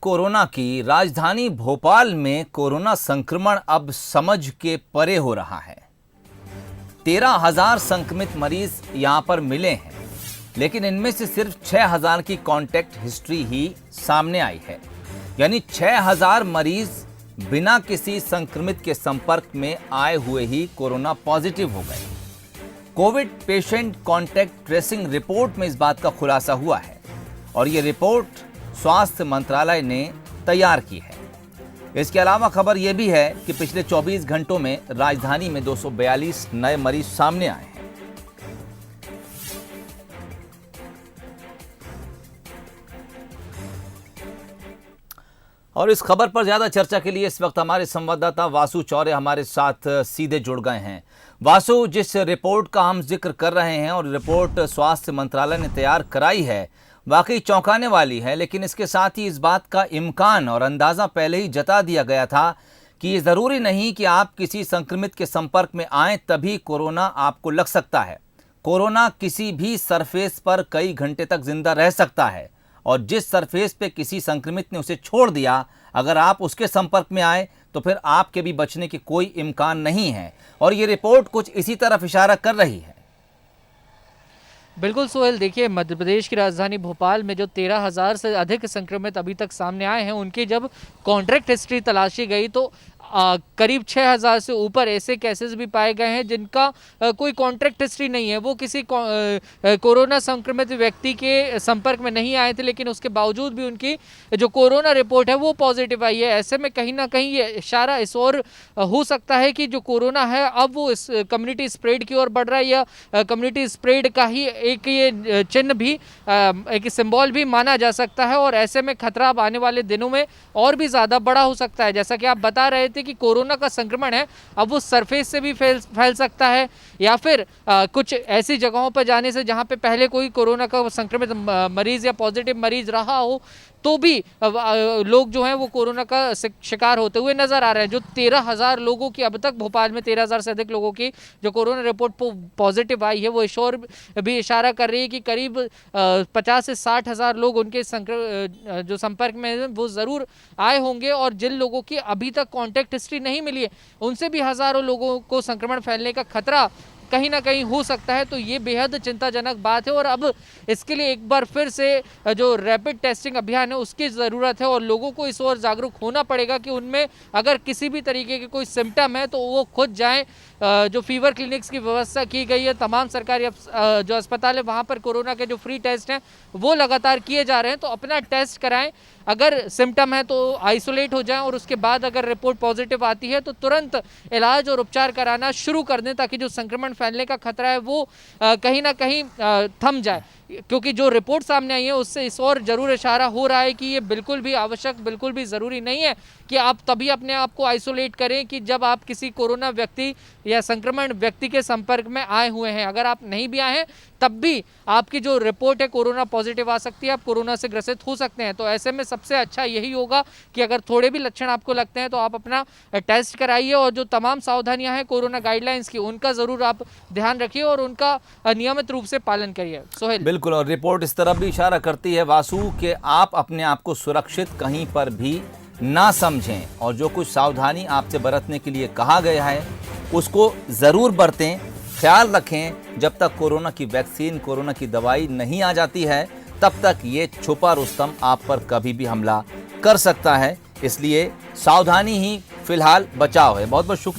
Corona की राजधानी भोपाल में कोरोना संक्रमण अब समझ के परे हो रहा है। 13,000 संक्रमित मरीज यहां पर मिले हैं, लेकिन इनमें से सिर्फ 6,000 की कांटेक्ट हिस्ट्री ही सामने आई है। यानी 6,000 मरीज बिना किसी संक्रमित के संपर्क में आए हुए ही कोरोना पॉजिटिव हो गए। Covid patient contact tracing report में इस बात का खुलासा हुआ है और ये रिपोर्ट स्वास्थ्य मंत्रालय ने तैयार की है। इसके अलावा खबर यह भी है कि पिछले 24 घंटों में राजधानी में 242 नए मरीज सामने आए हैं। और इस खबर पर ज्यादा चर्चा के लिए इस वक्त हमारे संवाददाता वासु चौरे हमारे साथ सीधे जुड़ गए हैं। वासु, जिस रिपोर्ट का हम जिक्र कर रहे हैं और रिपोर्ट स्वास्थ्य मंत्रालय ने तैयार कराई है, वाकई चौंकाने वाली है, लेकिन इसके साथ ही इस बात का इम्कान और अंदाज़ा पहले ही जता दिया गया था कि ये ज़रूरी नहीं कि आप किसी संक्रमित के संपर्क में आएं तभी कोरोना आपको लग सकता है। कोरोना किसी भी सरफेस पर कई घंटे तक जिंदा रह सकता है और जिस सरफेस पे किसी संक्रमित ने उसे छोड़ दिया, अगर आप उसके संपर्क में आए तो फिर आपके भी बचने की कोई इम्कान नहीं है। और ये रिपोर्ट कुछ इसी तरफ इशारा कर रही है। बिल्कुल सोहेल, देखिए मध्य प्रदेश की राजधानी भोपाल में जो 13,000 से अधिक संक्रमित अभी तक सामने आए हैं, उनकी जब कॉन्ट्रैक्ट हिस्ट्री तलाशी गई तो करीब 6,000 से ऊपर ऐसे केसेस भी पाए गए हैं जिनका कोई कॉन्ट्रैक्ट हिस्ट्री नहीं है। वो किसी कोरोना संक्रमित व्यक्ति के संपर्क में नहीं आए थे, लेकिन उसके बावजूद भी उनकी जो कोरोना रिपोर्ट है वो पॉजिटिव आई है। ऐसे में कहीं ना कहीं ये इशारा इस ओर हो सकता है कि जो कोरोना है अब वो इस कम्युनिटी स्प्रेड की ओर बढ़ रहा है, या कम्युनिटी स्प्रेड का ही एक ये चिन्ह भी, एक सिंबल भी माना जा सकता है। और ऐसे में खतरा अब आने वाले दिनों में और भी ज़्यादा बड़ा हो सकता है। जैसा कि आप बता रहे थे कि कोरोना का संक्रमण है अब वो सरफेस से भी फैल सकता है, या फिर कुछ ऐसी जगहों पर जाने से जहां पे पहले कोई कोरोना का संक्रमित मरीज या पॉजिटिव मरीज रहा हो तो भी लोग जो हैं वो कोरोना का शिकार होते हुए नजर आ रहे हैं। जो 13,000 लोगों की अब तक भोपाल में 13,000 से अधिक लोगों की जो कोरोना रिपोर्ट पॉजिटिव आई है, वो इस ओर भी इशारा कर रही है कि करीब 50 से 60,000 लोग उनके जो संपर्क में वो ज़रूर आए होंगे। और जिन लोगों की अभी तक कॉन्टैक्ट हिस्ट्री नहीं मिली है, उनसे भी हज़ारों लोगों को संक्रमण फैलने का खतरा कहीं ना कहीं हो सकता है। तो ये बेहद चिंताजनक बात है और अब इसके लिए एक बार फिर से जो रैपिड टेस्टिंग अभियान है उसकी ज़रूरत है और लोगों को इस ओर जागरूक होना पड़ेगा कि उनमें अगर किसी भी तरीके के कोई सिम्टम है तो वो खुद जाएं। जो फीवर क्लिनिक्स की व्यवस्था की गई है, तमाम सरकारी जो अस्पताल है वहाँ पर कोरोना के जो फ्री टेस्ट हैं वो लगातार किए जा रहे हैं, तो अपना टेस्ट कराएं। अगर सिम्टम है तो आइसोलेट हो जाएं और उसके बाद अगर रिपोर्ट पॉजिटिव आती है तो तुरंत इलाज और उपचार कराना शुरू कर दें, ताकि जो संक्रमण फैलने का खतरा है वो कहीं ना कहीं थम जाए। क्योंकि जो रिपोर्ट सामने आई है उससे इस और जरूर इशारा हो रहा है कि ये बिल्कुल भी आवश्यक, बिल्कुल भी ज़रूरी नहीं है कि आप तभी अपने आप को आइसोलेट करें कि जब आप किसी कोरोना व्यक्ति या संक्रमण व्यक्ति के संपर्क में आए हुए हैं। अगर आप नहीं भी आए हैं तब भी आपकी जो रिपोर्ट है कोरोना पॉजिटिव आ सकती है, आप कोरोना से ग्रसित हो सकते हैं। तो ऐसे में सबसे अच्छा यही होगा कि अगर थोड़े भी लक्षण आपको लगते हैं तो आप अपना टेस्ट कराइए और जो तमाम सावधानियां हैं कोरोना गाइडलाइंस की, उनका ज़रूर आप ध्यान रखिए और उनका नियमित रूप से पालन करिए। सोहेल, बिल्कुल, और रिपोर्ट इस तरफ भी इशारा करती है वासु कि आप अपने आप को सुरक्षित कहीं पर भी ना समझें और जो कुछ सावधानी आपसे बरतने के लिए कहा गया है उसको ज़रूर बरतें। ख्याल रखें, जब तक कोरोना की वैक्सीन, कोरोना की दवाई नहीं आ जाती है तब तक ये छुपा रुस्तम आप पर कभी भी हमला कर सकता है। इसलिए सावधानी ही फिलहाल बचाव है। बहुत बहुत शुक्रिया।